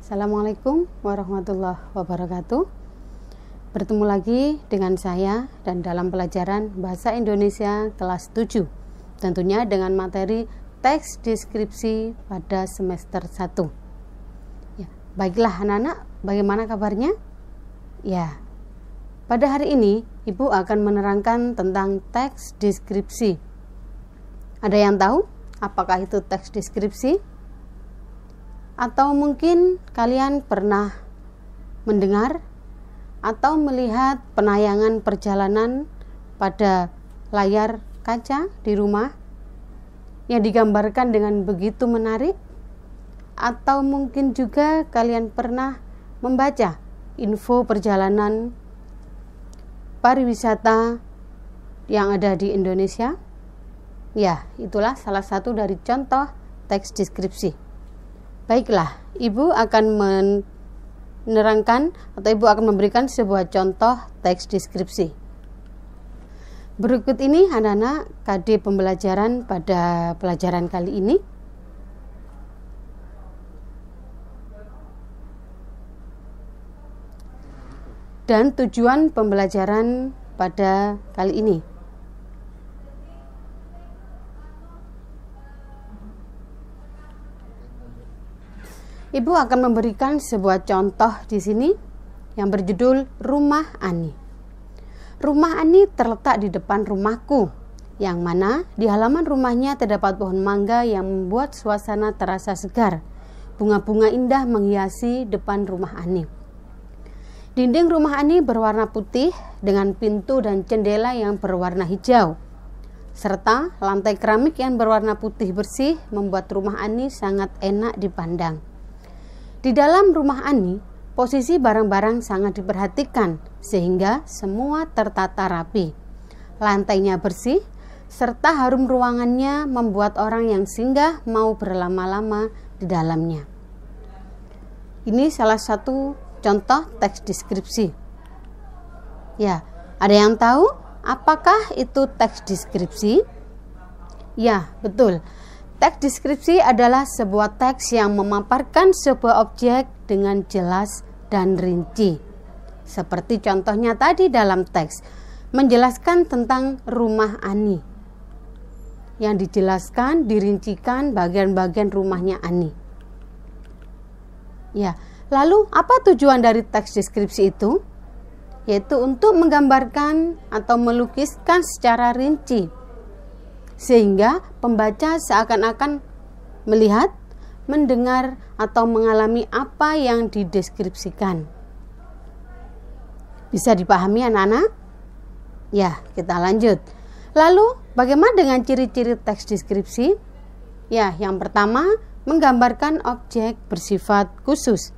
Assalamualaikum warahmatullahi wabarakatuh. Bertemu lagi dengan saya dan dalam pelajaran Bahasa Indonesia kelas 7. Tentunya dengan materi teks deskripsi pada semester 1. Ya, baiklah anak-anak, bagaimana kabarnya? Ya, pada hari ini Ibu akan menerangkan tentang teks deskripsi. Ada yang tahu apakah itu teks deskripsi? Atau mungkin kalian pernah mendengar atau melihat penayangan perjalanan pada layar kaca di rumah yang digambarkan dengan begitu menarik? Atau mungkin juga kalian pernah membaca info perjalanan pariwisata yang ada di Indonesia? Ya, itulah salah satu dari contoh teks deskripsi. Baiklah, Ibu akan menerangkan atau Ibu akan memberikan sebuah contoh teks deskripsi. Berikut ini anak-anak KD pembelajaran pada pelajaran kali ini. Dan tujuan pembelajaran pada kali ini. Ibu akan memberikan sebuah contoh di sini yang berjudul Rumah Ani. Rumah Ani terletak di depan rumahku, yang mana di halaman rumahnya terdapat pohon mangga yang membuat suasana terasa segar. Bunga-bunga indah menghiasi depan rumah Ani. Dinding rumah Ani berwarna putih dengan pintu dan jendela yang berwarna hijau, serta lantai keramik yang berwarna putih bersih membuat rumah Ani sangat enak dipandang. Di dalam rumah Ani, posisi barang-barang sangat diperhatikan sehingga semua tertata rapi. Lantainya bersih, serta harum ruangannya membuat orang yang singgah mau berlama-lama di dalamnya. Ini salah satu contoh teks deskripsi. Ya, ada yang tahu apakah itu teks deskripsi? Ya, betul. Teks deskripsi adalah sebuah teks yang memaparkan sebuah objek dengan jelas dan rinci. Seperti contohnya tadi dalam teks, menjelaskan tentang rumah Ani. Yang dijelaskan, dirincikan bagian-bagian rumahnya Ani. Ya, lalu apa tujuan dari teks deskripsi itu? Yaitu untuk menggambarkan atau melukiskan secara rinci, sehingga pembaca seakan-akan melihat, mendengar, atau mengalami apa yang dideskripsikan. Bisa dipahami anak-anak? Ya, kita lanjut. Lalu, bagaimana dengan ciri-ciri teks deskripsi? Ya, yang pertama, menggambarkan objek bersifat khusus.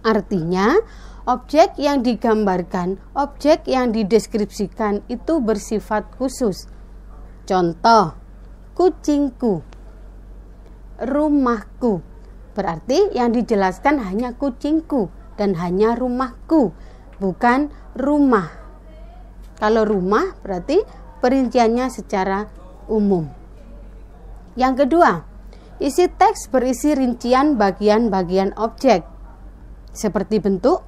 Artinya, objek yang digambarkan, objek yang dideskripsikan itu bersifat khusus. Contoh, kucingku, rumahku. Berarti yang dijelaskan hanya kucingku dan hanya rumahku, bukan rumah. Kalau rumah berarti perinciannya secara umum. Yang kedua, isi teks berisi rincian bagian-bagian objek, seperti bentuk,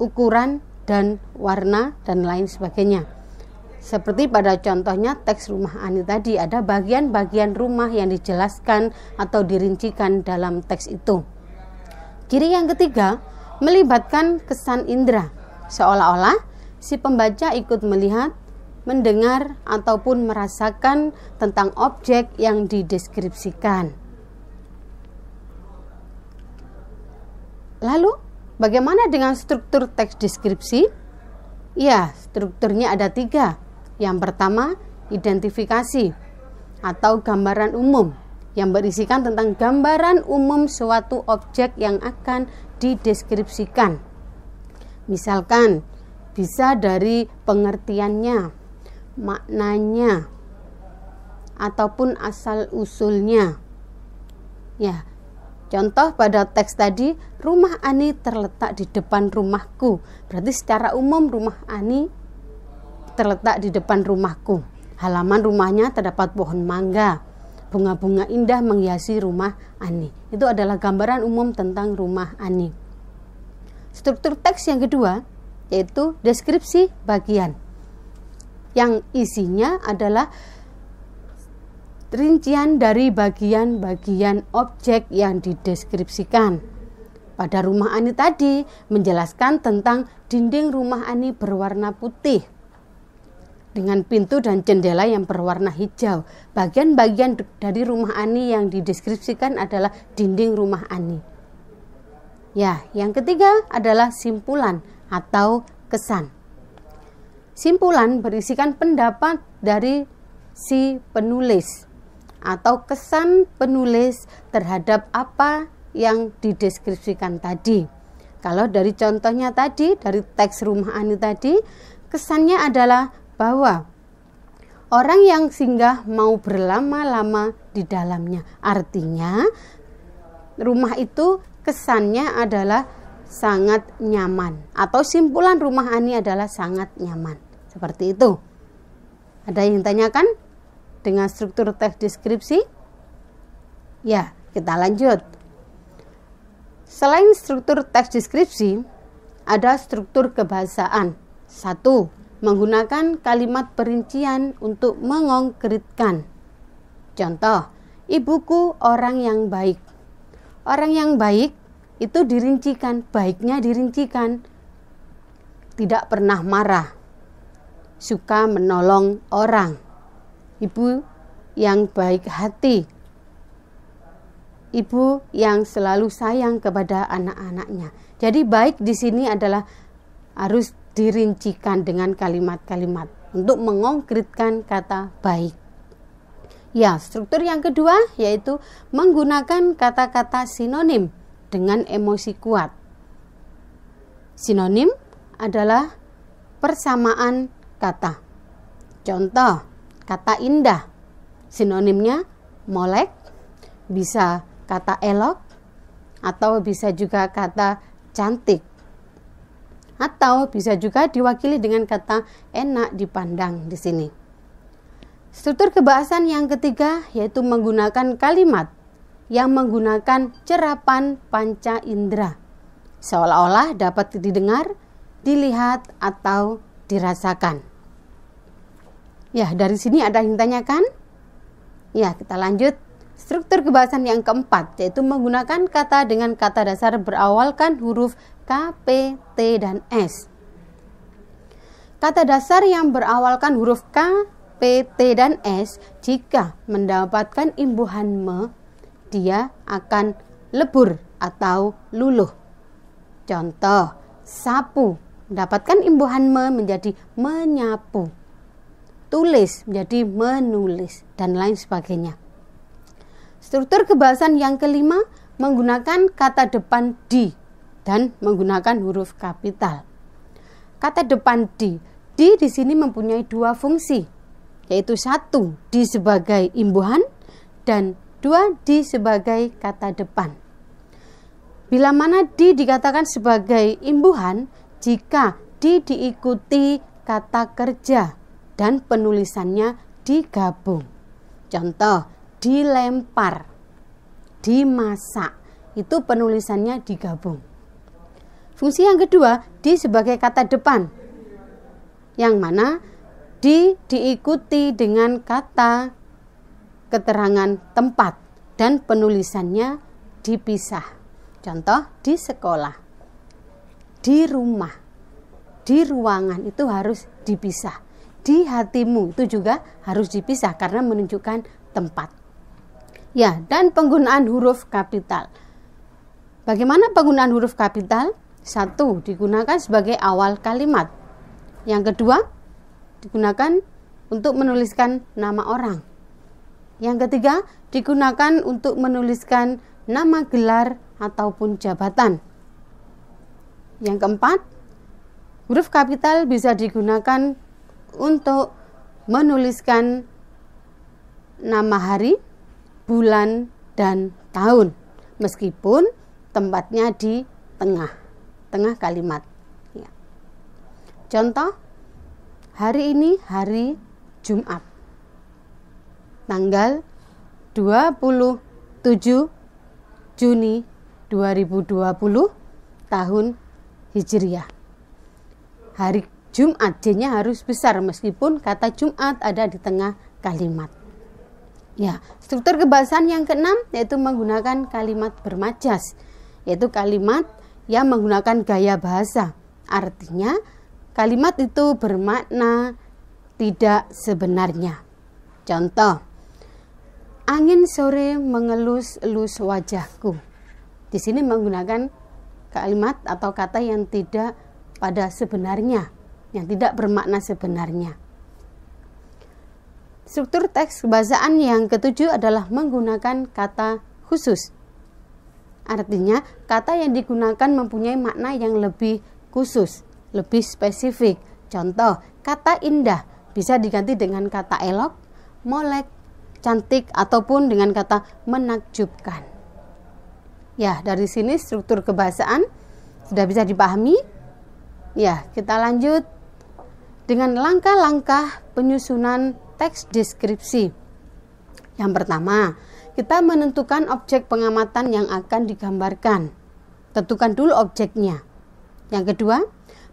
ukuran, dan warna, dan lain sebagainya. Seperti pada contohnya teks rumah Ani tadi, ada bagian-bagian rumah yang dijelaskan atau dirincikan dalam teks itu. Ciri yang ketiga, melibatkan kesan indera, seolah-olah si pembaca ikut melihat, mendengar, ataupun merasakan tentang objek yang dideskripsikan. Lalu, bagaimana dengan struktur teks deskripsi? Ya, strukturnya ada 3. Yang pertama, identifikasi atau gambaran umum yang berisikan tentang gambaran umum suatu objek yang akan dideskripsikan. Misalkan, bisa dari pengertiannya, maknanya, ataupun asal-usulnya. Ya, contoh pada teks tadi, rumah Ani terletak di depan rumahku. Berarti secara umum rumah Ani terletak di depan rumahku. Halaman rumahnya terdapat pohon mangga. bunga-bunga indah menghiasi rumah Ani. Itu adalah gambaran umum tentang rumah Ani. Struktur teks yang kedua yaitu deskripsi bagian, yang isinya adalah rincian dari bagian-bagian objek yang dideskripsikan. Pada rumah Ani tadi menjelaskan tentang dinding rumah Ani berwarna putih dengan pintu dan jendela yang berwarna hijau. Bagian-bagian dari rumah Ani yang dideskripsikan adalah dinding rumah Ani. Ya, yang ketiga adalah simpulan atau kesan. Simpulan berisikan pendapat dari si penulis atau kesan penulis terhadap apa yang dideskripsikan tadi. Kalau dari contohnya tadi, dari teks rumah Ani tadi, kesannya adalah bahwa orang yang singgah mau berlama-lama di dalamnya. Artinya rumah itu kesannya adalah sangat nyaman, atau simpulan rumah Ani adalah sangat nyaman. Seperti itu. Ada yang tanyakan dengan struktur teks deskripsi? Ya, kita lanjut. Selain struktur teks deskripsi, ada struktur kebahasaan. 1. Menggunakan kalimat perincian untuk mengkonkretkan. Contoh, ibuku orang yang baik. Orang yang baik itu dirincikan, baiknya dirincikan. Tidak pernah marah, suka menolong orang. Ibu yang baik hati. Ibu yang selalu sayang kepada anak-anaknya. Jadi baik di sini adalah harus dirincikan dengan kalimat-kalimat untuk mengonkretkan kata baik. Ya, struktur yang kedua yaitu menggunakan kata-kata sinonim dengan emosi kuat. Sinonim adalah persamaan kata. Contoh, kata indah. Sinonimnya molek, bisa kata elok, atau bisa juga kata cantik. Atau bisa juga diwakili dengan kata enak dipandang di sini. Struktur kebahasan yang ketiga yaitu menggunakan kalimat yang menggunakan cerapan panca indera, seolah-olah dapat didengar, dilihat, atau dirasakan. Ya, dari sini ada yang tanyakan? Ya, kita lanjut. Struktur kebahasan yang keempat yaitu menggunakan kata dengan kata dasar berawalkan huruf K, P, T, dan S. Kata dasar yang berawalkan huruf K, P, T, dan S jika mendapatkan imbuhan me, dia akan lebur atau luluh. Contoh, sapu mendapatkan imbuhan me menjadi menyapu. Tulis menjadi menulis, dan lain sebagainya. Struktur kebahasan yang kelima menggunakan kata depan di dan menggunakan huruf kapital. Kata depan di sini mempunyai dua fungsi, yaitu 1 di sebagai imbuhan dan 2 di sebagai kata depan. Bila mana di dikatakan sebagai imbuhan jika di diikuti kata kerja dan penulisannya digabung. Contoh, dilempar, dimasak, itu penulisannya digabung. Fungsi yang kedua, di sebagai kata depan, yang mana diikuti dengan kata keterangan tempat dan penulisannya dipisah. Contoh, di sekolah, di rumah, di ruangan, itu harus dipisah. Di hatimu itu juga harus dipisah karena menunjukkan tempat. Ya, dan penggunaan huruf kapital. Bagaimana penggunaan huruf kapital? 1. Digunakan sebagai awal kalimat. Yang kedua, digunakan untuk menuliskan nama orang. Yang ketiga, digunakan untuk menuliskan nama gelar ataupun jabatan. Yang keempat, huruf kapital bisa digunakan untuk menuliskan nama hari, bulan, dan tahun, meskipun tempatnya di tengah kalimat. Ya. Contoh, hari ini hari Jumat, tanggal 27 Juni 2020 tahun Hijriah. Hari Jumat, J-nya harus besar meskipun kata Jumat ada di tengah kalimat. Ya, struktur kebahasaan yang keenam yaitu menggunakan kalimat bermajas, yaitu kalimat yang menggunakan gaya bahasa. Artinya kalimat itu bermakna tidak sebenarnya. Contoh, angin sore mengelus-elus wajahku. Di sini menggunakan kalimat atau kata yang tidak pada sebenarnya, yang tidak bermakna sebenarnya. Struktur teks kebahasaan yang ketujuh adalah menggunakan kata khusus. Artinya, kata yang digunakan mempunyai makna yang lebih khusus, lebih spesifik. Contoh, kata indah bisa diganti dengan kata elok, molek, cantik, ataupun dengan kata menakjubkan. Ya, dari sini struktur kebahasaan sudah bisa dipahami. Ya, kita lanjut dengan langkah-langkah penyusunan teks deskripsi. Yang pertama, kita menentukan objek pengamatan yang akan digambarkan. Tentukan dulu objeknya. Yang kedua,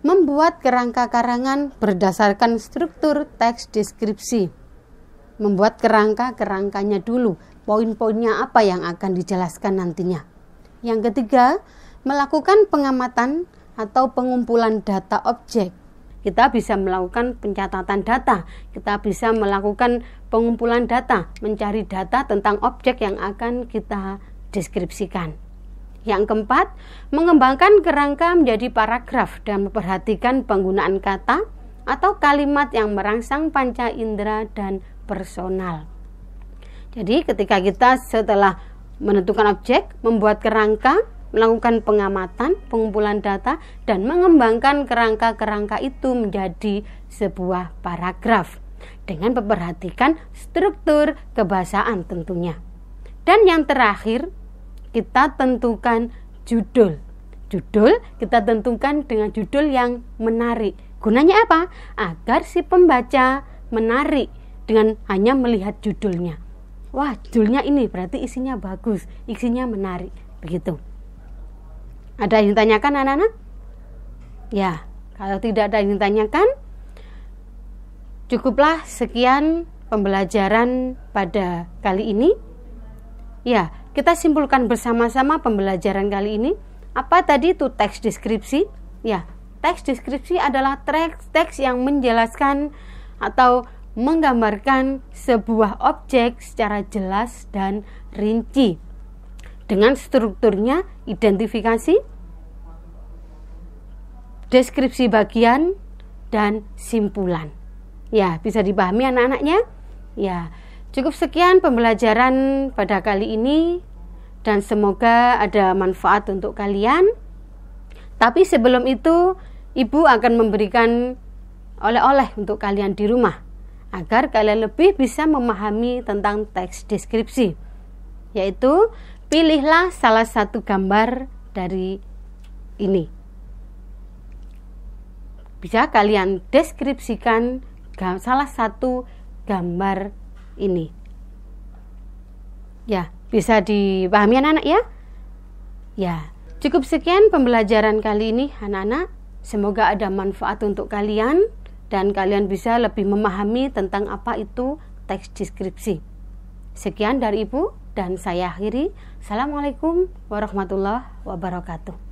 membuat kerangka karangan berdasarkan struktur teks deskripsi. Membuat kerangkanya dulu, poin-poinnya apa yang akan dijelaskan nantinya. Yang ketiga, melakukan pengamatan atau pengumpulan data objek. Kita bisa melakukan pencatatan data, kita bisa melakukan pengumpulan data, mencari data tentang objek yang akan kita deskripsikan. Yang keempat, mengembangkan kerangka menjadi paragraf dan memperhatikan penggunaan kata atau kalimat yang merangsang panca indera dan personal. Jadi ketika kita setelah menentukan objek, membuat kerangka, melakukan pengamatan, pengumpulan data, dan mengembangkan kerangka-kerangka itu menjadi sebuah paragraf dengan memperhatikan struktur kebahasaan tentunya. Dan yang terakhir, kita tentukan judul. Judul kita tentukan dengan judul yang menarik. Gunanya apa? Agar si pembaca menarik dengan hanya melihat judulnya. Wah, judulnya ini berarti isinya bagus, isinya menarik, begitu. Ada yang ditanyakan anak-anak? Ya, kalau tidak ada yang ditanyakan, cukuplah sekian pembelajaran pada kali ini. Ya, kita simpulkan bersama-sama pembelajaran kali ini. Apa tadi itu teks deskripsi? Ya, teks deskripsi adalah teks yang menjelaskan atau menggambarkan sebuah objek secara jelas dan rinci dengan strukturnya identifikasi, deskripsi bagian, dan simpulan. Ya, bisa dipahami anak-anaknya? Ya, cukup sekian pembelajaran pada kali ini dan semoga ada manfaat untuk kalian. Tapi sebelum itu, Ibu akan memberikan oleh-oleh untuk kalian di rumah agar kalian lebih bisa memahami tentang teks deskripsi, yaitu pilihlah salah satu gambar dari ini. Bisa kalian deskripsikan salah satu gambar ini. Ya, bisa dipahami anak-anak ya? Ya, cukup sekian pembelajaran kali ini anak-anak. Semoga ada manfaat untuk kalian dan kalian bisa lebih memahami tentang apa itu teks deskripsi. Sekian dari Ibu dan saya akhiri. Assalamualaikum warahmatullahi wabarakatuh.